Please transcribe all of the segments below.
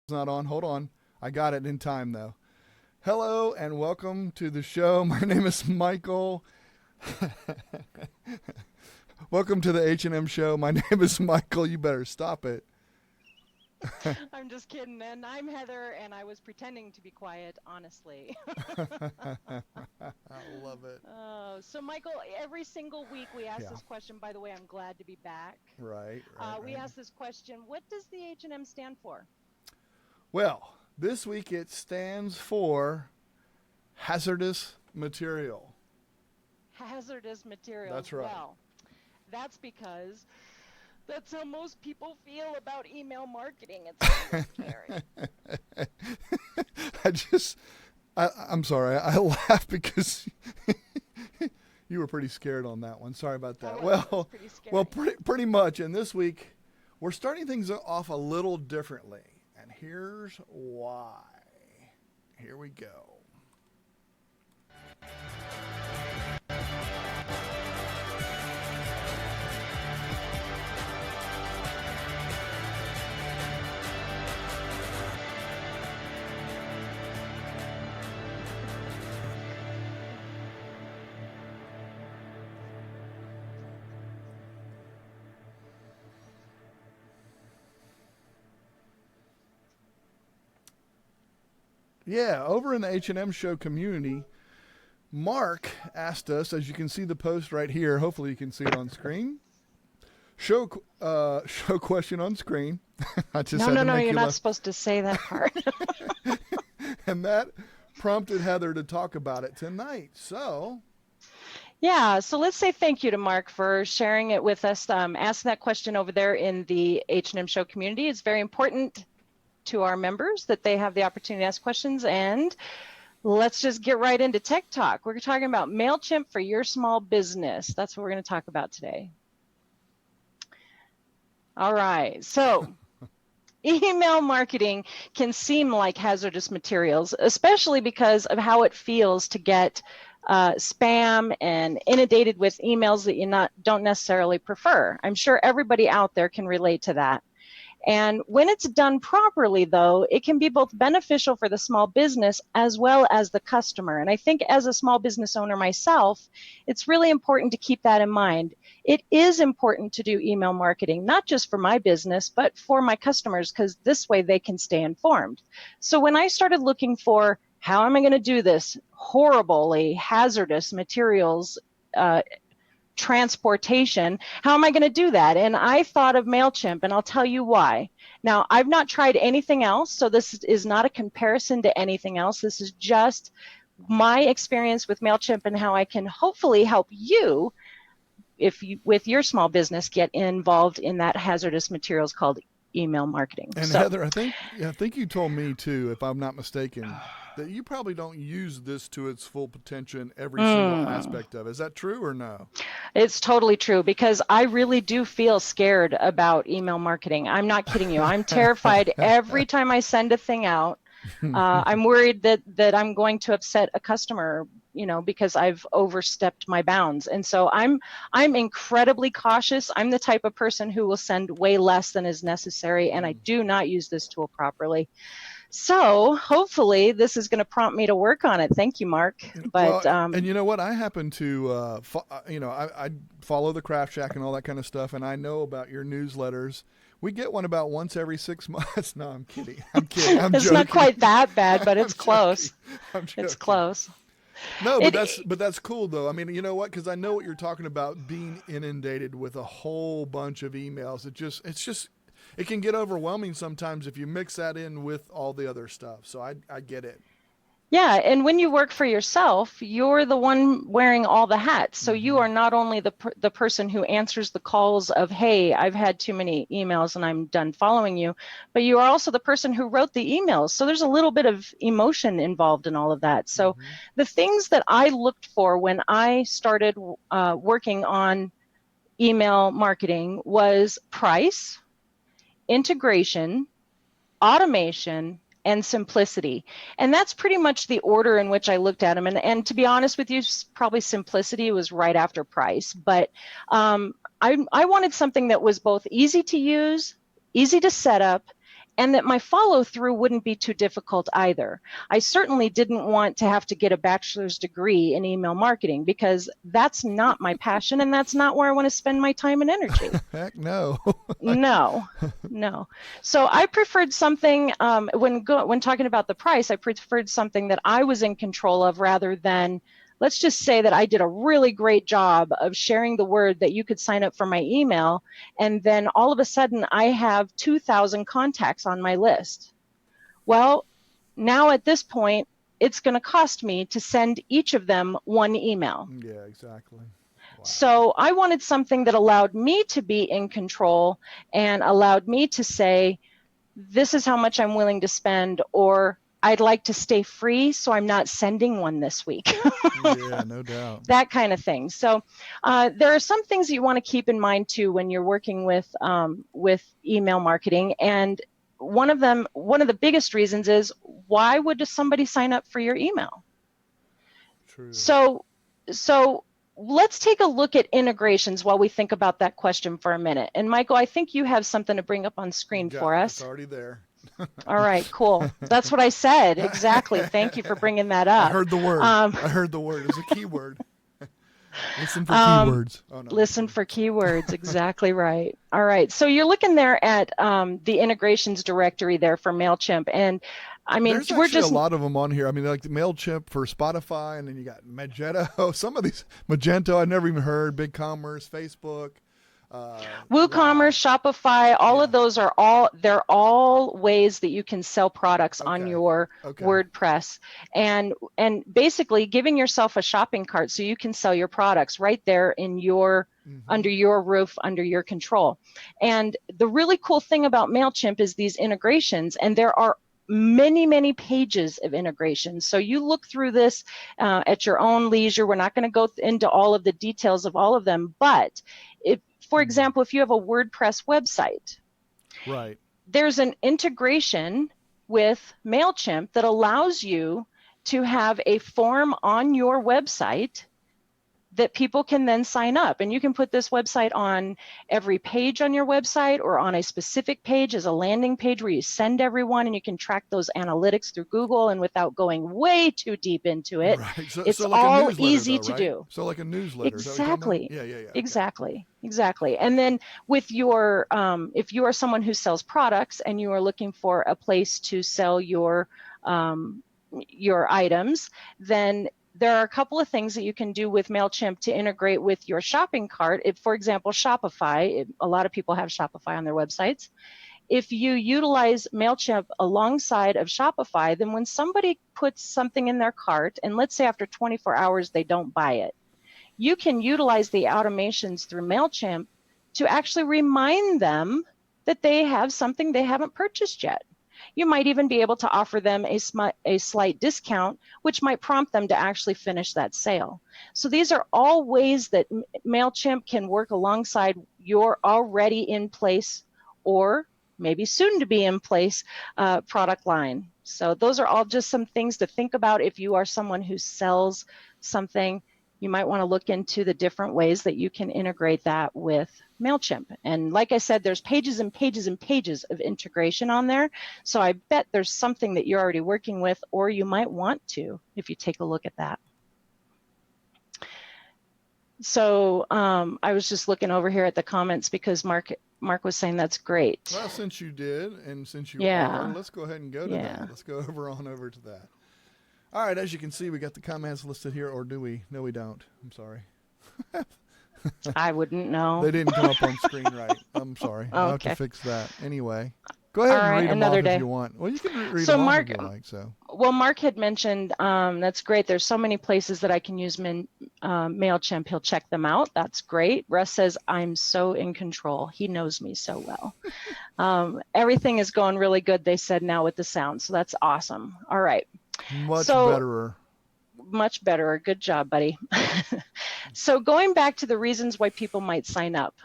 Not on. Hold on. I got it in time though. Hello and welcome to the show. My name is Michael. Welcome to the H&M Show. My name is Michael. You better stop it. I'm just kidding. And I'm Heather, and I was pretending to be quiet, honestly. I love it. So, Michael, every single week we ask Yeah. this question. By the way, I'm glad to be back. Right, We right. ask this question: what does the H&M stand for? Well, this week it stands for hazardous material. Hazardous materials. That's right. Well, that's because that's how most people feel about email marketing. It's kind of scary. I just, I'm sorry. I laugh because you were pretty scared on that one. Sorry about I that. was Well, pretty well, scary. pretty much. And this week, we're starting things off a little differently. And here's why. Here we go. Yeah, over in the H&M Show community, Mark asked us, as you can see the post right here. Hopefully, you can see it on screen. Show question on screen. I just No, had no, to no. make You're you not laugh, supposed to say that part. and that prompted Heather to talk about it tonight. So, Yeah, so let's say thank you to Mark for sharing it with us. Asking that question over there in the H&M Show community. It's very important to our members that they have the opportunity to ask questions. And let's just get right into Tech Talk. We're talking about MailChimp for your small business. That's what we're going to talk about today. All right, so email marketing can seem like hazardous materials, especially because of how it feels to get spam and inundated with emails that you don't necessarily prefer. I'm sure everybody out there can relate to that. And when it's done properly, though, it can be both beneficial for the small business as well as the customer. And I think as a small business owner myself, it's really important to keep that in mind. It is important to do email marketing, not just for my business, but for my customers, because this way they can stay informed. So when I started looking for how am I going to do this horribly hazardous materials transportation, how am I going to do that? And I thought of MailChimp, and I'll tell you why. Now, I've not tried anything else, so this is not a comparison to anything else. This is just my experience with MailChimp and how I can hopefully help you, if you, with your small business, get involved in that hazardous materials called email marketing. and So, Heather, I think you told me too, if I'm not mistaken, that you probably don't use this to its full potential in every single mm, aspect of it. Is that true or no? it's totally true because I really do feel scared about email marketing. I'm not kidding you. I'm terrified every time I send a thing out. I'm worried that I'm going to upset a customer, because I've overstepped my bounds. And so I'm incredibly cautious. I'm the type of person who will send way less than is necessary, and I do not use this tool properly. So hopefully this is going to prompt me to work on it. Thank you, Mark. Well, But and you know what? I happen to, I follow the Craft Shack and all that kind of stuff, and I know about your newsletters. We get one about once every 6 months. No, I'm kidding. I'm kidding. I'm it's not joking. quite that bad, but I'm it's joking. close. I'm It's joking. close. No, but It that's cool though. I mean, you know what? Because I know what you're talking about, being inundated with a whole bunch of emails. It can get overwhelming sometimes if you mix that in with all the other stuff. So I get it. Yeah, and when you work for yourself, you're the one wearing all the hats. So you Hmm. are not only the person who answers the calls of, "Hey, I've had too many emails and I'm done following you," but you are also the person who wrote the emails. So there's a little bit of emotion involved in all of that. So Hmm. the things that I looked for when I started working on email marketing was price, integration, automation, and simplicity. And that's pretty much the order in which I looked at them. And to be honest with you, probably simplicity was right after price. But I wanted something that was both easy to use, easy to set up, and that my follow through wouldn't be too difficult either. I certainly didn't want to have to get a bachelor's degree in email marketing, because that's not my passion and that's not where I want to spend my time and energy. Heck no. No. So I preferred something, when talking about the price, I preferred something that I was in control of, rather than, let's just say that I did a really great job of sharing the word that you could sign up for my email, and then all of a sudden I have 2,000 contacts on my list. Well, now at this point, it's going to cost me to send each of them one email. Yeah, exactly. Wow. So I wanted something that allowed me to be in control and allowed me to say, this is how much I'm willing to spend, or I'd like to stay free, so I'm not sending one this week. Yeah, no doubt. That kind of thing. So there are some things that you want to keep in mind too when you're working with email marketing. And one of the biggest reasons is, why would somebody sign up for your email? True. So let's take a look at integrations while we think about that question for a minute. And Michael, I think you have something to bring up on screen for us. It's already there. All right, cool. That's what I said. Exactly. Thank you for bringing that up. I heard the word. I heard the word. It's a keyword. Listen for keywords. Oh, no. Listen for keywords. Exactly right. All right. So you're looking there at the integrations directory there for MailChimp. And I mean, there's actually a lot of them on here. I mean, like the MailChimp for Spotify, and then you got Magento. Some of these, Magento, I've never even heard. BigCommerce, Facebook. WooCommerce, Shopify, all of those they're all ways that you can sell products on your WordPress, and basically giving yourself a shopping cart so you can sell your products right there in your under your roof, under your control. And the really cool thing about MailChimp is these integrations, and there are many pages of integrations. So you look through this at your own leisure. We're not going to go into all of the details of all of them, but for example, if you have a WordPress website, right, there's an integration with MailChimp that allows you to have a form on your website that people can then sign up. And you can put this website on every page on your website, or on a specific page as a landing page where you send everyone, and you can track those analytics through Google. And without going way too deep into it, right. it's like all easy to do. So like a newsletter. Exactly. Yeah. Exactly. And then with your, if you are someone who sells products and you are looking for a place to sell your items, then there are a couple of things that you can do with MailChimp to integrate with your shopping cart. If, for example, Shopify, a lot of people have Shopify on their websites. If you utilize MailChimp alongside of Shopify, then when somebody puts something in their cart, and let's say after 24 hours they don't buy it, you can utilize the automations through MailChimp to actually remind them that they have something they haven't purchased yet. You might even be able to offer them a slight discount, which might prompt them to actually finish that sale. So these are all ways that MailChimp can work alongside your already in place, or maybe soon to be in place, product line. So those are all just some things to think about. If you are someone who sells something, you might want to look into the different ways that you can integrate that with MailChimp. And like I said, there's pages and pages and pages of integration on there. So I bet there's something that you're already working with, or you might want to, if you take a look at that. So I was just looking over here at the comments because Mark was saying that's great. Well, since you did, and since you are, let's go ahead and go to that. Let's go over to that. All right, as you can see, we got the comments listed here, or do we? No, we don't. I'm sorry. I wouldn't know. They didn't come up on screen right. I'm sorry. I'll have to fix that. Anyway, go ahead and read them off if you want. Well, you can read them off if you like. Well, Mark had mentioned, that's great. There's so many places that I can use MailChimp. He'll check them out. That's great. Russ says, I'm so in control. He knows me so well. Everything is going really good, they said, now with the sound. So that's awesome. All right. Much betterer. Much better. Good job, buddy. So going back to the reasons why people might sign up,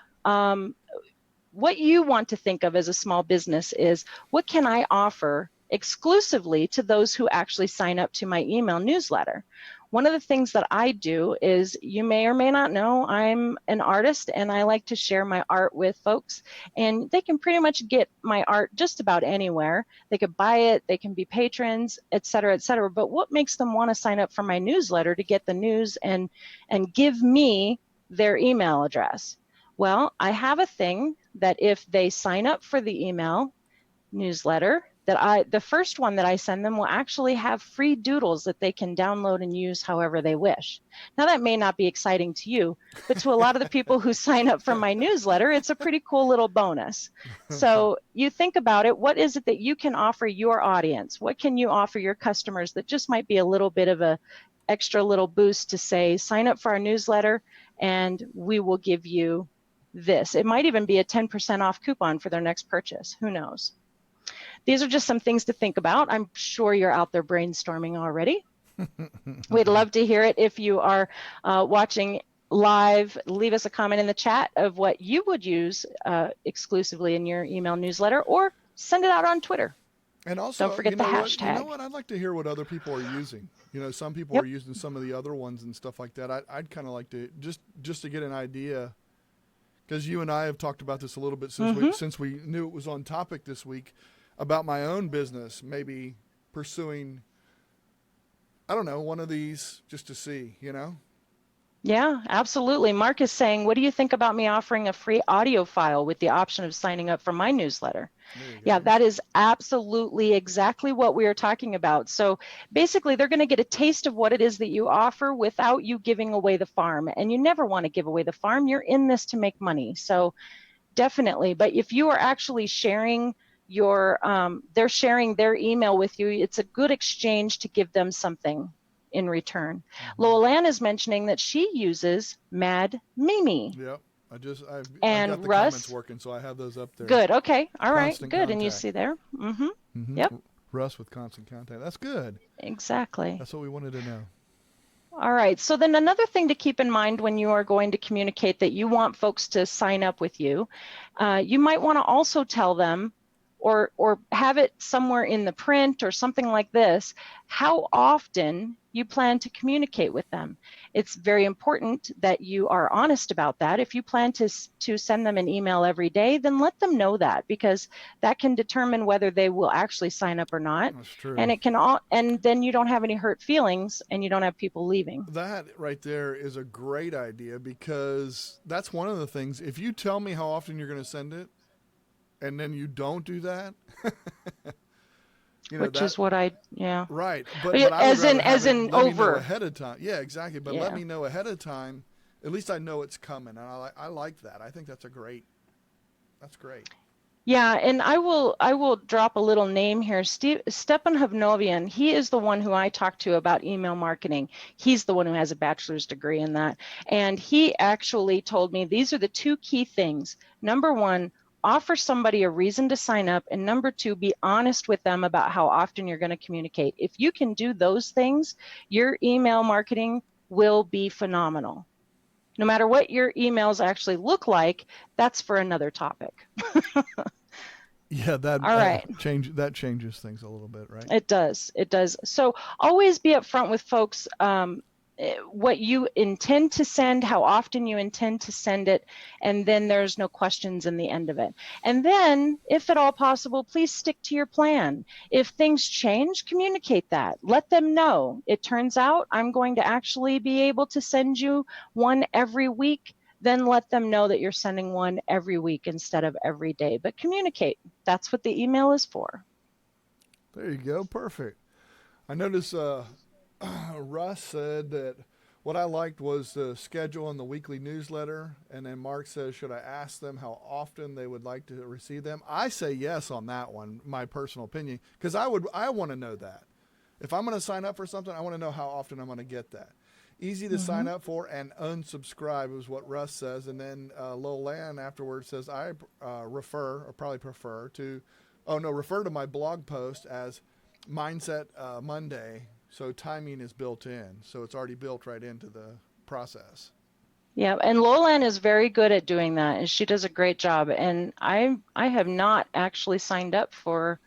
what you want to think of as a small business is, what can I offer exclusively to those who actually sign up to my email newsletter? one of the things that I do is, you may or may not know, I'm an artist and I like to share my art with folks, and they can pretty much get my art just about anywhere. They could buy it, they can be patrons, et cetera, et cetera. But what makes them want to sign up for my newsletter to get the news and give me their email address? Well, I have a thing that if they sign up for the email newsletter, the first one that I send them will actually have free doodles that they can download and use however they wish. Now, that may not be exciting to you, but to a lot of the people who sign up for my newsletter, it's a pretty cool little bonus. So you think about it, what is it that you can offer your audience? What can you offer your customers that just might be a little bit of a extra little boost to say, sign up for our newsletter and we will give you this. It might even be a 10% off coupon for their next purchase. Who knows? These are just some things to think about. I'm sure you're out there brainstorming already. We'd love to hear it. If you are watching live, leave us a comment in the chat of what you would use exclusively in your email newsletter, or send it out on Twitter. And also, don't forget the hashtag. You know what? I'd like to hear what other people are using. You know, some people are using some of the other ones and stuff like that. I'd kind of like to just to get an idea, because you and I have talked about this a little bit since we knew it was on topic this week, about my own business, maybe pursuing, I don't know, one of these just to see, you know? Yeah, absolutely. Mark is saying, what do you think about me offering a free audio file with the option of signing up for my newsletter? Yeah, that is absolutely exactly what we are talking about. So basically, they're going to get a taste of what it is that you offer without you giving away the farm. And you never want to give away the farm. You're in this to make money. So definitely. But if you are actually sharing they're sharing their email with you, it's a good exchange to give them something in return. Lolan is mentioning that she uses Mad Mimi. Yep. I've got the Russ, comments working, so I have those up there. Good. Okay. All right. Constant Good. contact. And you see there. Yep. Russ with constant contact. That's good. Exactly. That's what we wanted to know. All right. So then another thing to keep in mind when you are going to communicate that you want folks to sign up with you, you might want to also tell them, or have it somewhere in the print or something like this, how often you plan to communicate with them. It's very important that you are honest about that. If you plan to send them an email every day, then let them know that, because that can determine whether they will actually sign up or not. That's true. And and then you don't have any hurt feelings and you don't have people leaving. That right there is a great idea, because that's one of the things. If you tell me how often you're going to send it, and then you don't do that, which is what right. But as in let me know over ahead of time. Yeah, exactly. But let me know ahead of time. At least I know it's coming, and I like that. I think that's great. Yeah, and I will drop a little name here. Stepan Havnovian, he is the one who I talked to about email marketing. He's the one who has a bachelor's degree in that. And he actually told me these are the two key things. Number one, offer somebody a reason to sign up. And number two, be honest with them about how often you're going to communicate. If you can do those things, your email marketing will be phenomenal. No matter what your emails actually look like, that's for another topic. Yeah, that changes things a little bit, right? It does. So always be upfront with folks, what you intend to send, how often you intend to send it, and then there's no questions in the end of it. And then, if at all possible, please stick to your plan. If things change, communicate that. Let them know. It turns out I'm going to actually be able to send you one every week. Then let them know that you're sending one every week instead of every day. But communicate. That's what the email is for. There you go. Perfect. I noticed Russ said that what I liked was the schedule in the weekly newsletter. And then Mark says, should I ask them how often they would like to receive them? I say yes on that one, my personal opinion, because I want to know that. If I'm going to sign up for something, I want to know how often I'm going to get that. Easy to sign up for and unsubscribe is what Russ says. And then Lolan afterwards says, I refer to my blog post as Mindset Monday. So timing is built in. So it's already built right into the process. Yeah, and Lolan is very good at doing that, and she does a great job. And I have not actually signed up for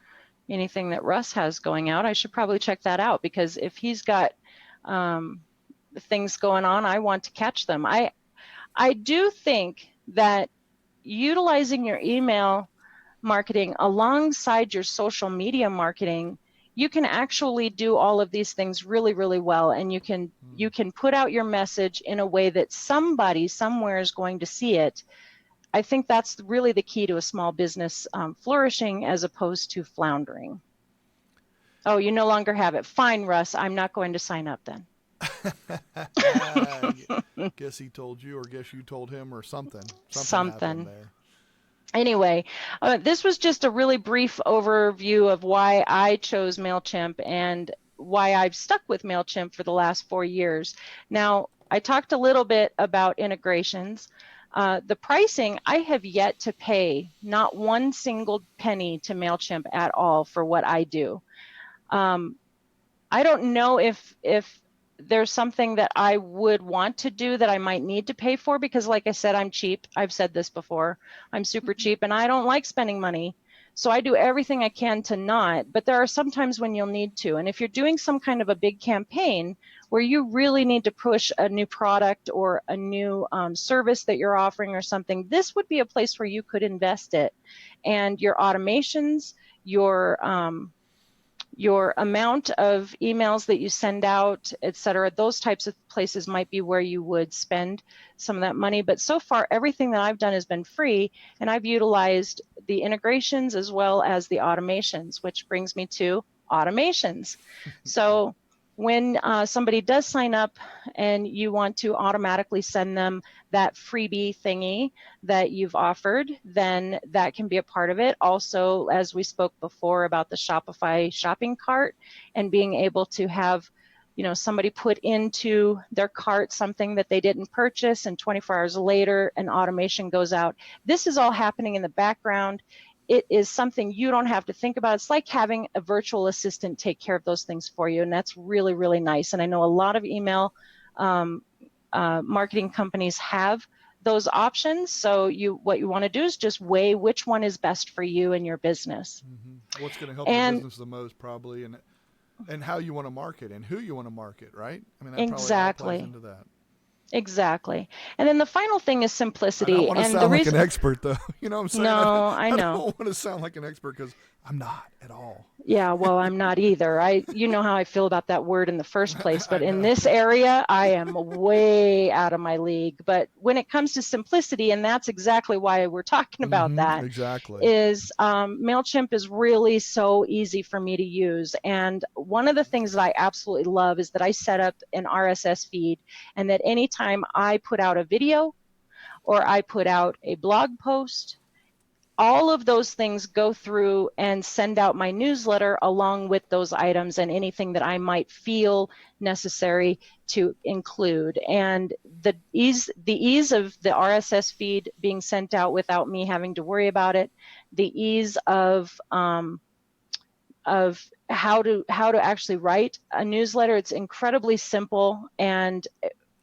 anything that Russ has going out. I should probably check that out, because if he's got things going on, I want to catch them. I do think that utilizing your email marketing alongside your social media marketing, you can actually do all of these things really, really well. And you can put out your message in a way that somebody somewhere is going to see it. I think that's really the key to a small business flourishing as opposed to floundering. Oh, you no longer have it. Fine, Russ, I'm not going to sign up then. Guess he told you, or guess you told him, or something. Something happened there. Anyway, this was just a really brief overview of why I chose MailChimp and why I've stuck with MailChimp for the last 4 years. Now, I talked a little bit about integrations. The pricing, I have yet to pay not one single penny to MailChimp at all for what I do. I don't know if there's something that I would want to do that I might need to pay for, because like I said, I'm cheap. I've said this before. I'm super cheap and I don't like spending money. So I do everything I can to not, but there are some times when you'll need to. And if you're doing some kind of a big campaign where you really need to push a new product or a new service that you're offering or something, this would be a place where you could invest it. And your automations, your amount of emails that you send out, et cetera, those types of places might be where you would spend some of that money. But so far, everything that I've done has been free, and I've utilized the integrations as well as the automations, which brings me to automations. So when somebody does sign up and you want to automatically send them that freebie thingy that you've offered, then that can be a part of it. Also, as we spoke before about the Shopify shopping cart and being able to have, somebody put into their cart something that they didn't purchase, and 24 hours later an automation goes out. This is all happening in the background. It is something you don't have to think about. It's like having a virtual assistant take care of those things for you, and that's really, really nice. And I know a lot of email marketing companies have those options. So what you want to do is just weigh which one is best for you and your business. Mm-hmm. What's going to help your business the most, probably, and how you want to market and who you want to market, right? I mean, that exactly. probably all plays into that. Exactly. And then the final thing is simplicity. I don't want to sound like an expert, though. You know what I'm saying? No, I know. I don't want to sound like an expert because I'm not at all. Yeah, well, I'm not either. You know how I feel about that word in the first place, but in this area, I am way out of my league. But when it comes to simplicity, and that's exactly why we're talking about that, exactly, is MailChimp is really so easy for me to use. And one of the things that I absolutely love is that I set up an RSS feed, and that anytime I put out a video or I put out a blog post, all of those things go through and send out my newsletter along with those items and anything that I might feel necessary to include. And the ease of the RSS feed being sent out without me having to worry about it, the ease of how to actually write a newsletter, it's incredibly simple. And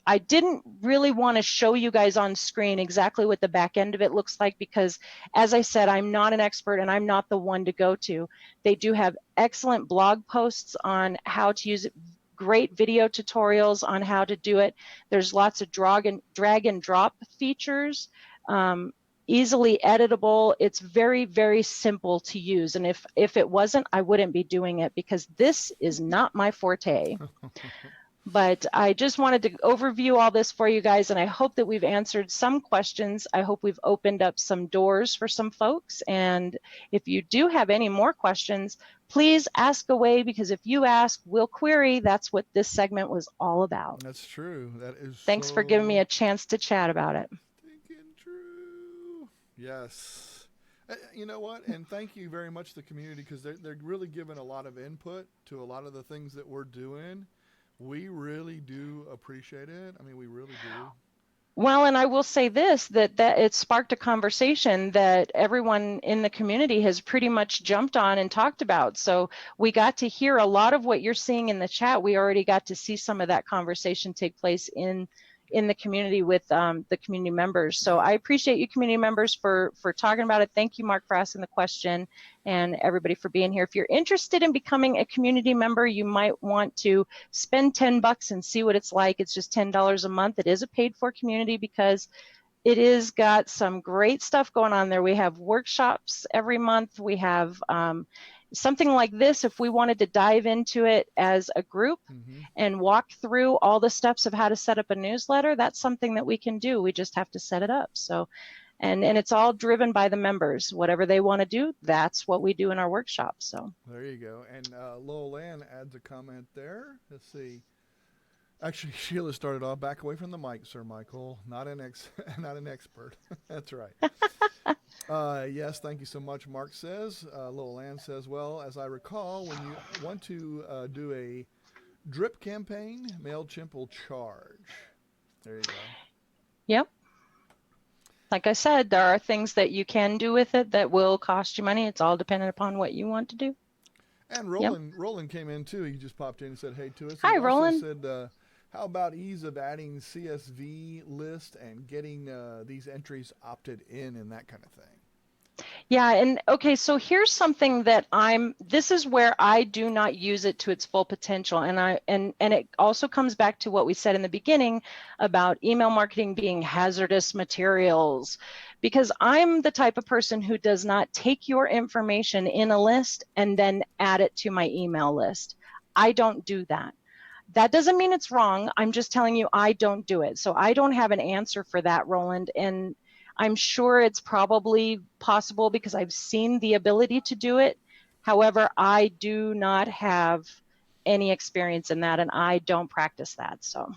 I didn't really want to show you guys on screen exactly what the back end of it looks like because, as I said, I'm not an expert and I'm not the one to go to. They do have excellent blog posts on how to use it, great video tutorials on how to do it. There's lots of drag and drop features, easily editable. It's very, very simple to use. And if it wasn't, I wouldn't be doing it because this is not my forte. But I just wanted to overview all this for you guys, and I hope that we've answered some questions. I hope we've opened up some doors for some folks. And if you do have any more questions, please ask away, because if you ask, we'll query. That's what this segment was all about. That's true. That is. Thanks for giving me a chance to chat about it. Thinking true. Yes. You know what? And thank you very much to the community, because they're really giving a lot of input to a lot of the things that we're doing. We really do appreciate it. I mean, we really do. Well, and I will say this, that it sparked a conversation that everyone in the community has pretty much jumped on and talked about. So we got to hear a lot of what you're seeing in the chat. We already got to see some of that conversation take place in in the community with the community members. So I appreciate you community members for talking about it. Thank you, Mark, for asking the question, and everybody for being here. If you're interested in becoming a community member, you might want to spend $10 and see what it's like. It's just $10 a month. It is a paid for community because it is got some great stuff going on there. We have workshops every month. We have something like this. If we wanted to dive into it as a group and walk through all the steps of how to set up a newsletter, that's something that we can do. We just have to set it up. So, and it's all driven by the members. Whatever they want to do, that's what we do in our workshops. So there you go. And Lowell Ann adds a comment there. Let's see. Actually, Sheila started off, back away from the mic, Sir Michael. Not an expert. That's right. Yes, thank you so much, Mark says. Lowell Ann says, well, as I recall, when you want to do a drip campaign, MailChimp will charge. There you go. Yep. Like I said, there are things that you can do with it that will cost you money. It's all dependent upon what you want to do. And Roland came in too. He just popped in and said, hey to us. Hi, he Roland. Also said, how about ease of adding CSV list and getting these entries opted in and that kind of thing? Yeah, and okay, so here's something that this is where I do not use it to its full potential. And it also comes back to what we said in the beginning about email marketing being hazardous materials, because I'm the type of person who does not take your information in a list and then add it to my email list. I don't do that. That doesn't mean it's wrong. I'm just telling you I don't do it. So I don't have an answer for that, Roland. And I'm sure it's probably possible because I've seen the ability to do it. However, I do not have any experience in that, and I don't practice that. So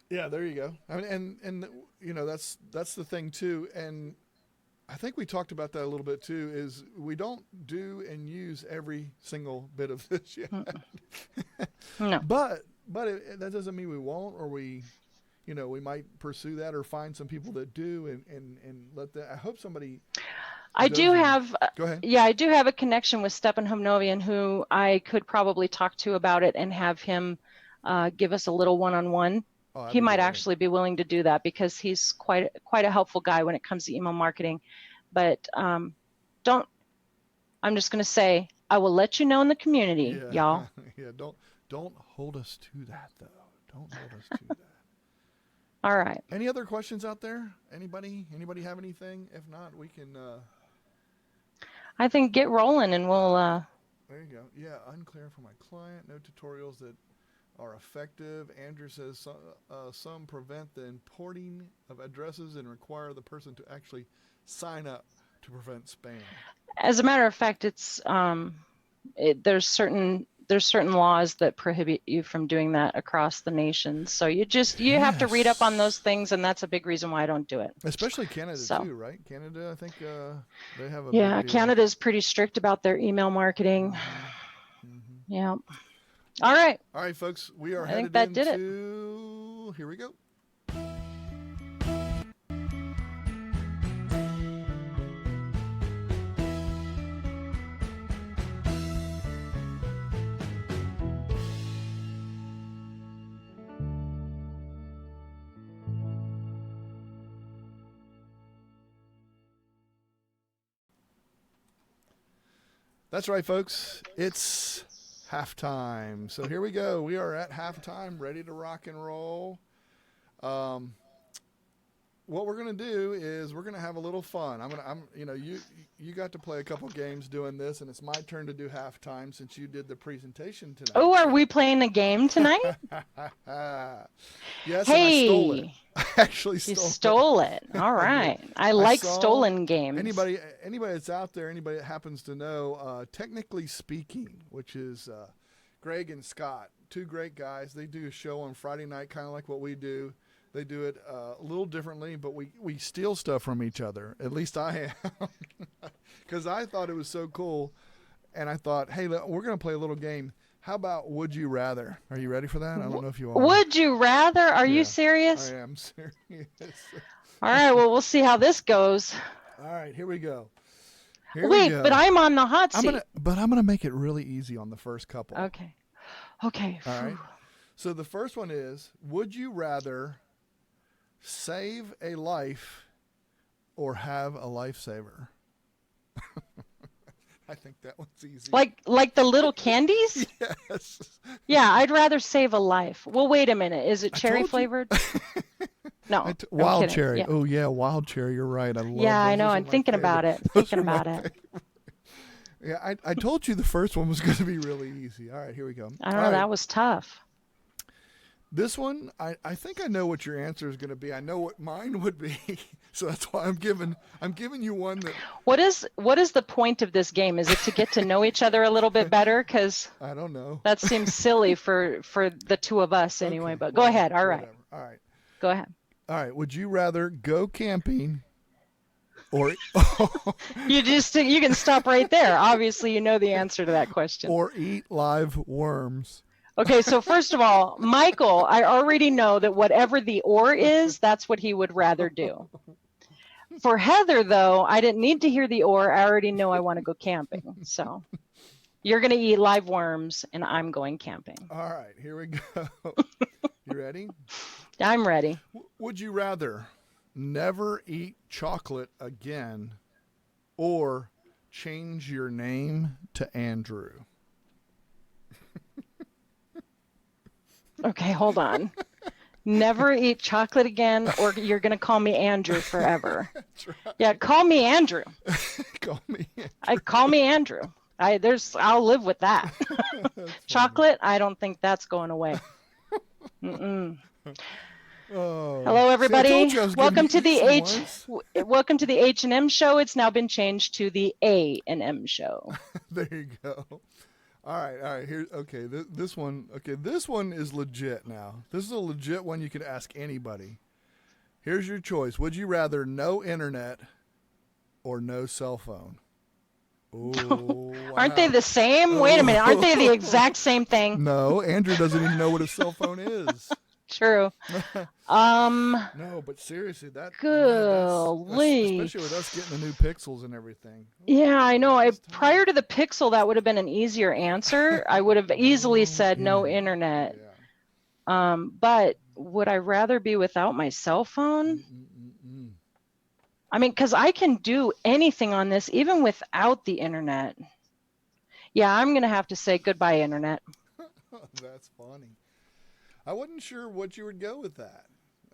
yeah, there you go. I mean, and you know, that's the thing too. And I think we talked about that a little bit too, is we don't do and use every single bit of this yet. No. But that doesn't mean we won't, or we might pursue that or find some people that do and let that. I hope somebody. I do have. Go ahead. Yeah, I do have a connection with Stepan Homnovian, who I could probably talk to about it and have him give us a little one-on-one. Oh, he might actually be willing to do that because he's quite a helpful guy when it comes to email marketing. But I'm just going to say, I will let you know in the community, y'all. Yeah, don't hold us to that though. Don't hold us to that. All right. Any other questions out there? Anybody have anything? If not, we can. I think get rolling and we'll. There you go. Yeah, unclear for my client. No tutorials that are effective. Andrew says some prevent the importing of addresses and require the person to actually sign up to prevent spam. As a matter of fact, it's there's certain laws that prohibit you from doing that across the nation. So you have to read up on those things, and that's a big reason why I don't do it. Especially Canada too, right? Canada, I think they have a big deal. Canada's pretty strict about their email marketing. Mm-hmm. Yeah. All right. All right, folks. We are headed into. Here we go. That's right, folks. It's halftime. So here we go. We are at halftime, ready to rock and roll. What we're gonna do is we're gonna have a little fun. You got to play a couple games doing this, and it's my turn to do halftime since you did the presentation tonight. Oh, are we playing a game tonight? Yes, hey. And I stole it. I actually stole it. All right. I like stolen games. Anybody that's out there, anybody that happens to know, Technically Speaking, which is Greg and Scott, two great guys. They do a show on Friday night, kind of like what we do. They do it a little differently, but we steal stuff from each other. At least I am, because I thought it was so cool, and I thought, hey, we're going to play a little game. How about Would You Rather? Are you ready for that? I don't know if you are. Would you rather? Are you serious? I am serious. All right, well, we'll see how this goes. All right, here we go. Wait, but I'm on the hot seat. I'm going to make it really easy on the first couple. Okay. All right. So the first one is, would you rather Save a life or have a lifesaver? I think that one's easy. Like the little candies? Yes. Yeah, I'd rather save a life. Well, wait a minute. Is it cherry flavored? No. I'm Wild kidding. cherry. Yeah. Oh yeah, wild cherry. You're right. I love. Yeah, I those. know. Those are I'm my thinking favorite. about it. Those Thinking are my about it. favorite. Yeah, I told you the first one was going to be really easy. All right, here we go. I don't All know. right. That was tough. This one, I think I know what your answer is going to be. I know what mine would be, so that's why I'm giving you one that. What is the point of this game? Is it to get to know each other a little bit better? Because I don't know. that seems silly for the two of us anyway. Okay, but go ahead. All right. whatever. All right. Go ahead. All right. Would you rather go camping or You can stop right there. Obviously, you know the answer to that question. or eat live worms? Okay, so first of all, Michael, I already know that whatever the or is, that's what he would rather do. For Heather, though, I didn't need to hear the or. I already know I want to go camping. So you're going to eat live worms, and I'm going camping. All right, here we go. You ready? I'm ready. Would you rather never eat chocolate again or change your name to Andrew? Okay, hold on. Never eat chocolate again, or you're going to call me Andrew forever. That's right. Yeah, call me Andrew. Call me Andrew. Call me Andrew. I'll live with that. Chocolate, I don't think that's going away. Mm-mm. Oh. Hello, everybody. See, I told you I was Welcome to giving the you easy ones. Welcome to the H&M Show. It's now been changed to the A&M Show. There you go. All right. Here, okay. This one. Okay, this one is legit. Now, this is a legit one. You could ask anybody. Here's your choice. Would you rather no internet or no cell phone? Oh, Aren't they the same? Wait a minute. Aren't they the exact same thing? No, Andrew doesn't even know what a cell phone is. True. No, but seriously, Golly. especially with us getting the new Pixels and everything. Yeah, I know. Prior to the Pixel, that would have been an easier answer. I would have easily said no internet. Yeah. But would I rather be without my cell phone? Mm-mm-mm. I mean, because I can do anything on this, even without the internet. Yeah, I'm going to have to say goodbye, internet. That's funny. I wasn't sure what you would go with that.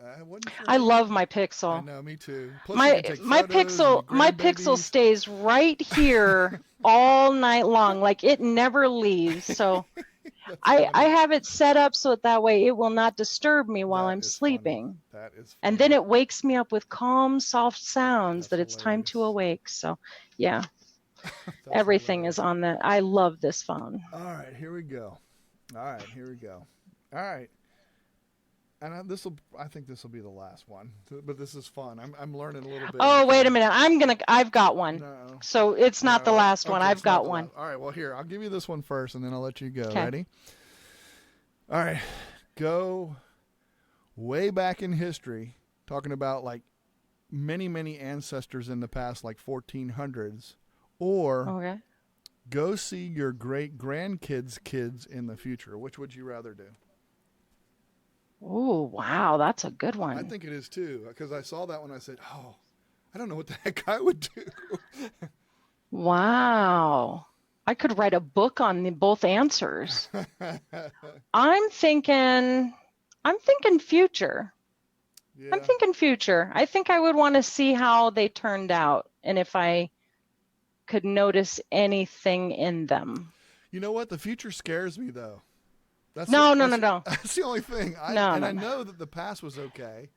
I wasn't sure. I love my Pixel. I know, me too. Plus My you can take photos and my grandbabies. Pixel stays right here all night long, like it never leaves. So I have it set up so that way it will not disturb me while I'm sleeping. That is funny. And then it wakes me up with calm, soft sounds that That's it's time to hilarious. awake. So yeah, That's everything hilarious. is on that. I love this phone. All right, here we go. All right. And I think this will be the last one, but this is fun. I'm learning a little bit. Oh, wait a minute. I've got one. No. So it's not the last one. Okay, I've it's not got the one. last. All right, well here, I'll give you this one first and then I'll let you go. Okay. Ready? All right. Go way back in history, talking about like many ancestors in the past, like 1400s, or Okay. go see your great grandkids' kids in the future. Which would you rather do? Oh, wow. That's a good one. I think it is too, because I saw that one. I said, "Oh, I don't know what the heck I would do." Wow. I could write a book on both answers. I'm thinking future. Yeah. I'm thinking future. I think I would want to see how they turned out and if I could notice anything in them. You know what? The future scares me though. No. That's the only thing. I know that the past was okay,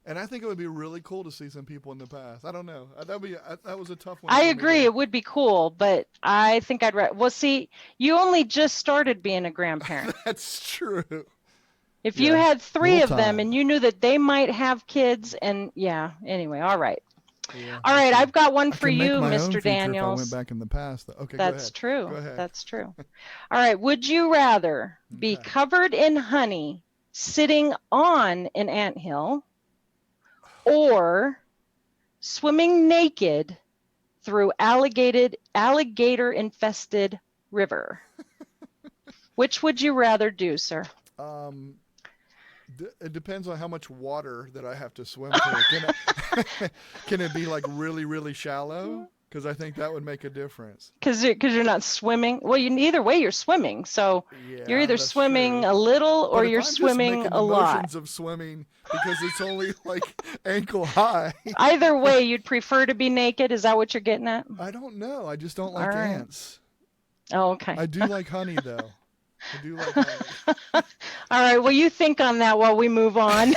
and I think it would be really cool to see some people in the past. I don't know. That was a tough one. I for me agree. to- It would be cool, but I think well, see, you only just started being a grandparent. That's true. If you had 3 of them Full-time. and you knew that they might have kids and anyway, all right. Yeah, All right, I've got one I for can make you, my own Mr. future Daniels. If I went back in the past. Okay, That's go true. ahead. That's true. All right, would you rather be Okay. covered in honey sitting on an anthill or swimming naked through alligator infested river? Which would you rather do, sir? It depends on how much water that I have to swim through. Can it be like really, really shallow? Because I think that would make a difference. Because you're not swimming. Well, either way you're swimming. So you're Yeah, either that's swimming true. a little or But if you're I'm just swimming making a the lot. motions of swimming because it's only like ankle high. Either way, you'd prefer to be naked. Is that what you're getting at? I don't know. I just don't All like right. ants. Oh, okay. I do like honey, though. I do like honey. All right. Well, you think on that while we move on.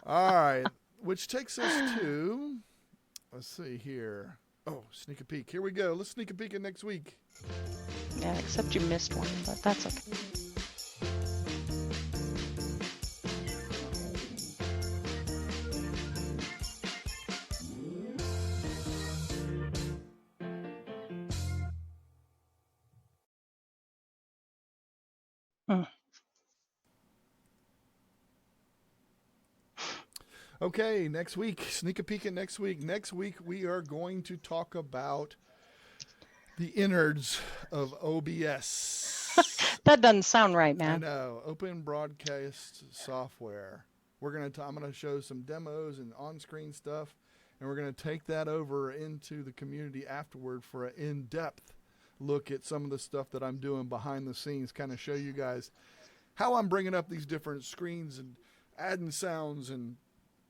All right. Which takes us to, let's see here. Oh, sneak a peek. Here we go. Let's sneak a peek at next week. Yeah, except you missed one, but that's okay. Okay, next week. Sneak a peek at next week. Next week, we are going to talk about the innards of OBS. That doesn't sound right, I man. know. Open broadcast software. I'm going to show some demos and on-screen stuff, and we're going to take that over into the community afterward for an in-depth look at some of the stuff that I'm doing behind the scenes, kind of show you guys how I'm bringing up these different screens and adding sounds and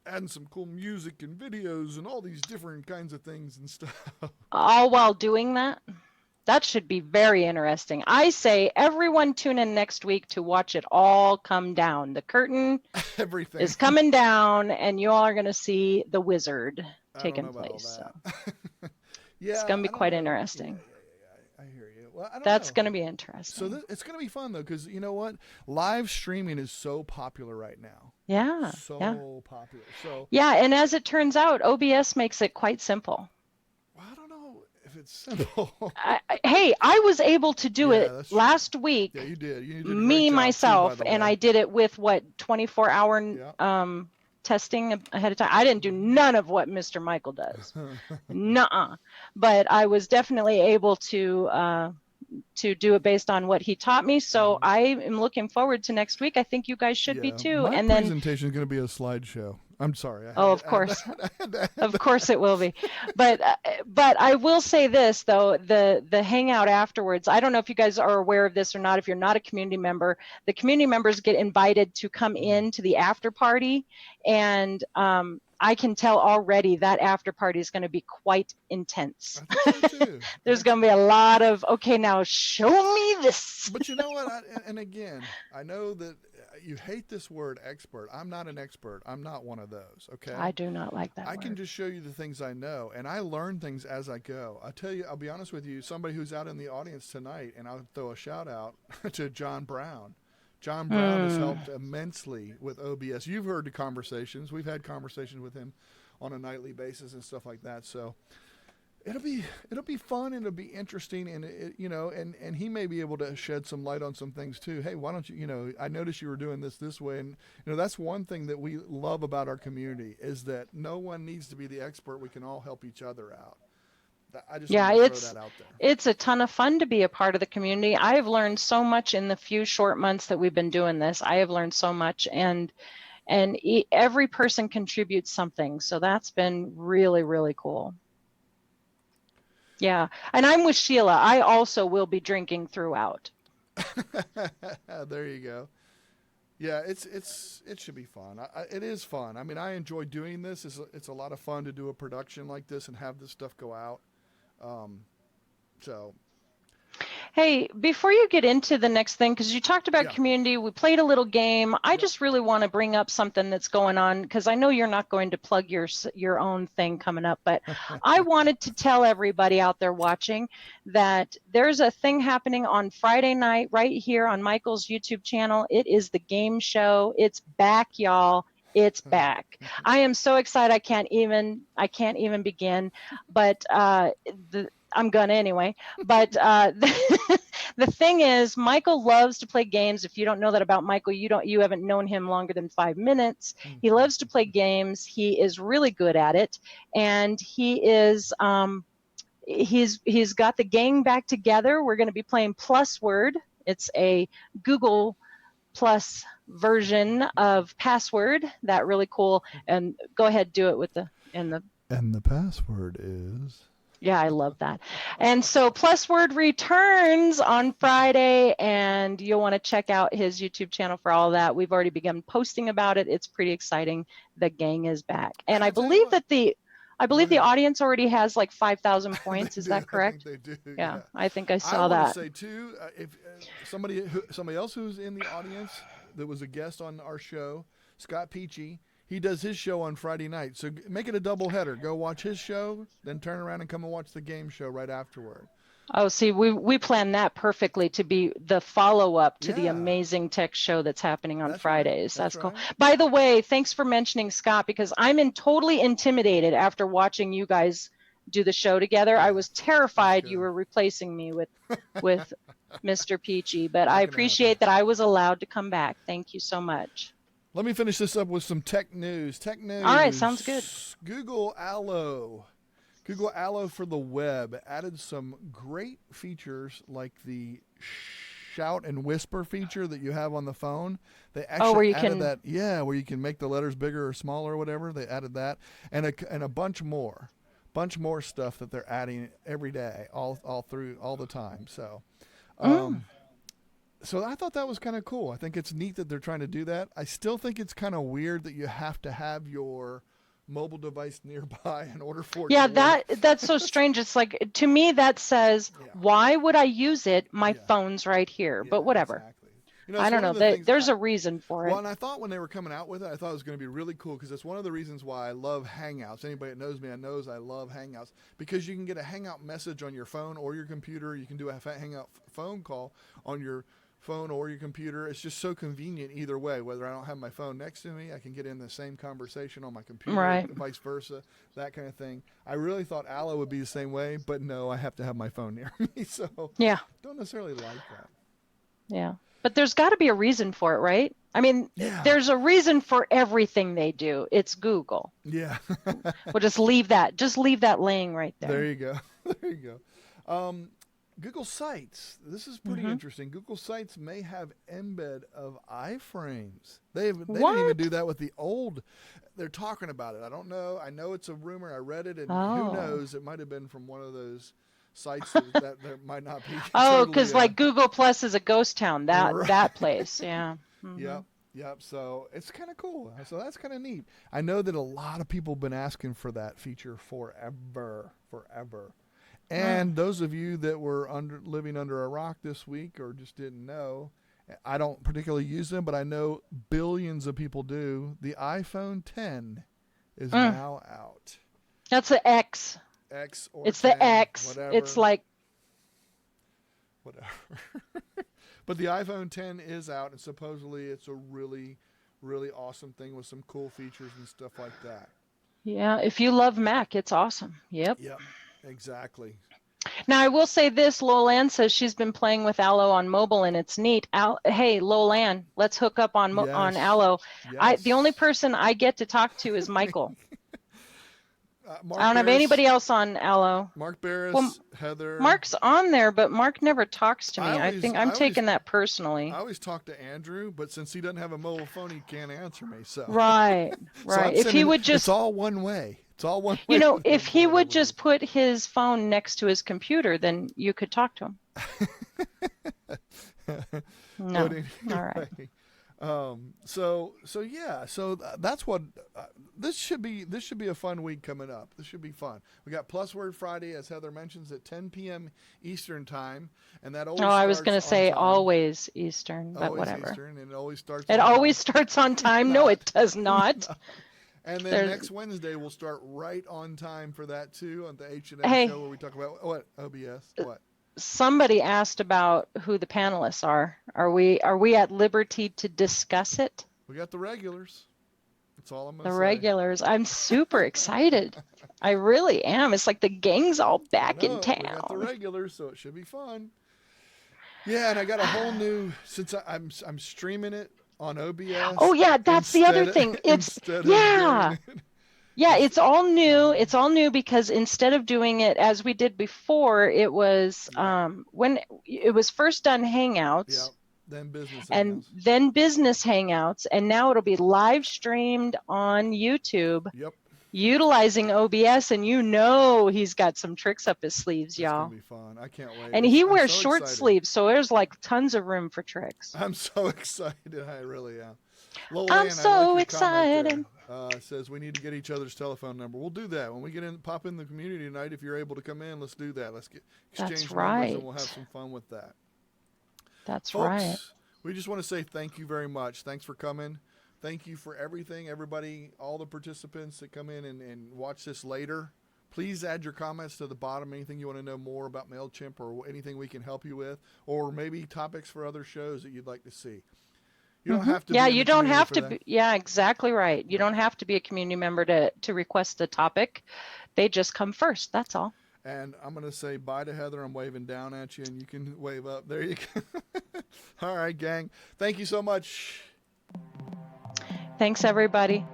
adding some cool music and videos and all these different kinds of things and stuff. All while doing that? That should be very interesting. I say everyone tune in next week to watch it all come down. The curtain Everything is coming down, and you all are going to see the wizard taking place. So yeah, it's going to be quite know. interesting. Yeah, I hear you. Well, I don't That's know. going to be interesting. So it's going to be fun, though, because you know what? Live streaming is so popular right now. Yeah. Popular. So yeah, and as it turns out, OBS makes it quite simple. Well, I don't know if it's simple. Hey, I was able to do it last week. Yeah, you did. You did a me, great job myself, too, and I did it with 24-hour testing ahead of time. I didn't do none of what Mr. Michael does. Nuh-uh. But I was definitely able to do it based on what he taught me. So I am looking forward to next week. I think you guys should be too. My and presentation is going to be a slideshow. I'm sorry. Of course. Of course it will be. But I will say this, though, the hangout afterwards, I don't know if you guys are aware of this or not. If you're not a community member, the community members get invited to come in to the after party. And I can tell already that after party is going to be quite intense. I think so too. There's going to be a lot of, okay, now show me this. But you know what? And again, I know that you hate this word expert. I'm not an expert. I'm not one of those. Okay. I do not like that I word. can just show you the things I know, and I learn things as I go. I'll be honest with you, somebody who's out in the audience tonight, and I'll throw a shout out to John Brown. John Brown has helped immensely with OBS. You've heard the conversations. We've had conversations with him on a nightly basis and stuff like that. So it'll be fun and it'll be interesting, and and he may be able to shed some light on some things too. Hey, why don't you? I noticed you were doing this way, and that's one thing that we love about our community is that no one needs to be the expert. We can all help each other out. I just want to throw that out there. It's a ton of fun to be a part of the community. I have learned so much in the few short months that we've been doing this. I have learned so much, and every person contributes something. So that's been really, really cool. Yeah, and I'm with Sheila. I also will be drinking throughout. There you go. Yeah, it should be fun. It is fun. I mean, I enjoy doing this. It's a lot of fun to do a production like this and have this stuff go out. So. Hey, before you get into the next thing, because you talked about community, we played a little game. I just really want to bring up something that's going on, because I know you're not going to plug your own thing coming up, but I wanted to tell everybody out there watching that there's a thing happening on Friday night right here on Michael's YouTube channel. It is the game show. It's back, y'all. It's back. I am so excited. I can't even begin, but I'm gonna anyway. But the thing is, Michael loves to play games. If you don't know that about Michael, you haven't known him longer than 5 minutes. He loves to play games. He is really good at it, and he is he's got the gang back together. We're going to be playing Plus Word. It's a Google Plus version of Password, that really cool. And go ahead, do it with the And the password is. Yeah, I love that. And so Plusword returns on Friday, and you'll want to check out his YouTube channel for all that. We've already begun posting about it. It's pretty exciting. The gang is back. And I believe that the audience already has like 5,000 points. Is that correct? I think they do. Yeah, I think I saw I that. want to say too, if somebody else who's in the audience that was a guest on our show, Scott Peachy, he does his show on Friday night. So make it a double header. Go watch his show, then turn around and come and watch the game show right afterward. Oh, see, we planned that perfectly to be the follow-up to the amazing tech show that's happening on Fridays. Right. That's cool. By the way, thanks for mentioning Scott, because I'm totally intimidated after watching you guys do the show together. I was terrified you were replacing me with Mr. Peachy, but I appreciate that I was allowed to come back. Thank you so much. Let me finish this up with some tech news. All right, sounds good. Google Allo for the web added some great features like the shout and whisper feature that you have on the phone. They actually added that. Yeah, where you can make the letters bigger or smaller or whatever. They added that, and a bunch more stuff that they're adding every day, all through all the time. So. So I thought that was kind of cool. I think it's neat that they're trying to do that. I still think it's kind of weird that you have to have your mobile device nearby in order for it to work. That's so strange. It's like, to me, that says, why would I use it? My phone's right here. But whatever. Exactly. You know, I don't know. There's a reason for it. Well, and I thought when they were coming out with it, I thought it was going to be really cool because it's one of the reasons why I love Hangouts. Anybody that knows me knows I love Hangouts because you can get a Hangout message on your phone or your computer. You can do a Hangout phone call on your phone or your computer. It's just so convenient either way. Whether I don't have my phone next to me, I can get in the same conversation on my computer, vice versa, that kind of thing. I really thought Allo would be the same way, but no, I have to have my phone near me, so don't necessarily like that. Yeah, but there's got to be a reason for it, right? I mean, there's a reason for everything they do. It's Google. Yeah. We'll just leave that laying right there. There you go. There you go. Google Sites. This is pretty interesting. Google Sites may have embed of iframes. They didn't even do that with the old. They're talking about it. I don't know. I know it's a rumor. I read it, and who knows? It might have been from one of those sites that there might not be. Because like Google Plus is a ghost town. That place. Yeah. Yep. So it's kind of cool. So that's kind of neat. I know that a lot of people have been asking for that feature forever. And those of you that were living under a rock this week or just didn't know, I don't particularly use them, but I know billions of people do. The iPhone 10 is now out. That's the X. X or it's 10, the X. Whatever. It's like whatever. But the iPhone 10 is out, and supposedly it's a really, really awesome thing with some cool features and stuff like that. Yeah, if you love Mac, it's awesome. Yep. Exactly. Now, I will say this, Lolan says she's been playing with Allo on mobile, and it's neat. Hey, Lolan, let's hook up on Allo. Yes. The only person I get to talk to is Michael. I don't have anybody else on Allo. Mark Barris, Heather. Mark's on there, but Mark never talks to me. I think I'm taking that personally. I always talk to Andrew, but since he doesn't have a mobile phone, he can't answer me. So Right. So if he would just, it's all one way. It's all one way. You know, if he would just put his phone next to his computer, then you could talk to him. No. Anyway, all right. So that's what this should be a fun week coming up. This should be fun. We got Plusword Friday, as Heather mentions, at 10 p.m. Eastern time, and that always I was going to say always Eastern, but always whatever. Eastern, and it always starts. It always starts on time. No, it does not. No. And then next Wednesday we'll start right on time for that too on the H&M Show, where we talk about what OBS. What? Somebody asked about who the panelists are. Are we at liberty to discuss it? We got the regulars. That's all I'm going to say. The regulars. I'm super excited. I really am. It's like the gang's all back in town. We got the regulars, so it should be fun. Yeah, and I got a whole new, since I'm streaming it on OBS. Oh yeah, that's the other thing. It's Yeah, it's all new. It's all new because instead of doing it as we did before, it was when it was first done Hangouts. Then business and hangouts. then business hangouts. And now it'll be live streamed on YouTube Yep. utilizing OBS. And you know he's got some tricks up his sleeves, It's y'all. gonna be fun. I can't wait. And he I'm wears so short excited. sleeves, so there's like tons of room for tricks. I'm so excited. I really am. I'm so excited. Says we need to get each other's telephone number. We'll do that when we get in. Pop in the community tonight. If you're able to come in, let's do that. Let's exchange That's numbers, right. and we'll have some fun with that. That's Folks, right. we just want to say thank you very much. Thanks for coming. Thank you for everything, everybody, all the participants that come in and watch this later. Please add your comments to the bottom. Anything you want to know more about MailChimp or anything we can help you with, or maybe topics for other shows that you'd like to see. You don't have to. Yeah, be in you the don't community have for to. that. Yeah, exactly right. You don't have to be a community member to request a topic. They just come first. That's all. And I'm going to say bye to Heather. I'm waving down at you, and you can wave up. There you go. All right, gang. Thank you so much. Thanks, everybody.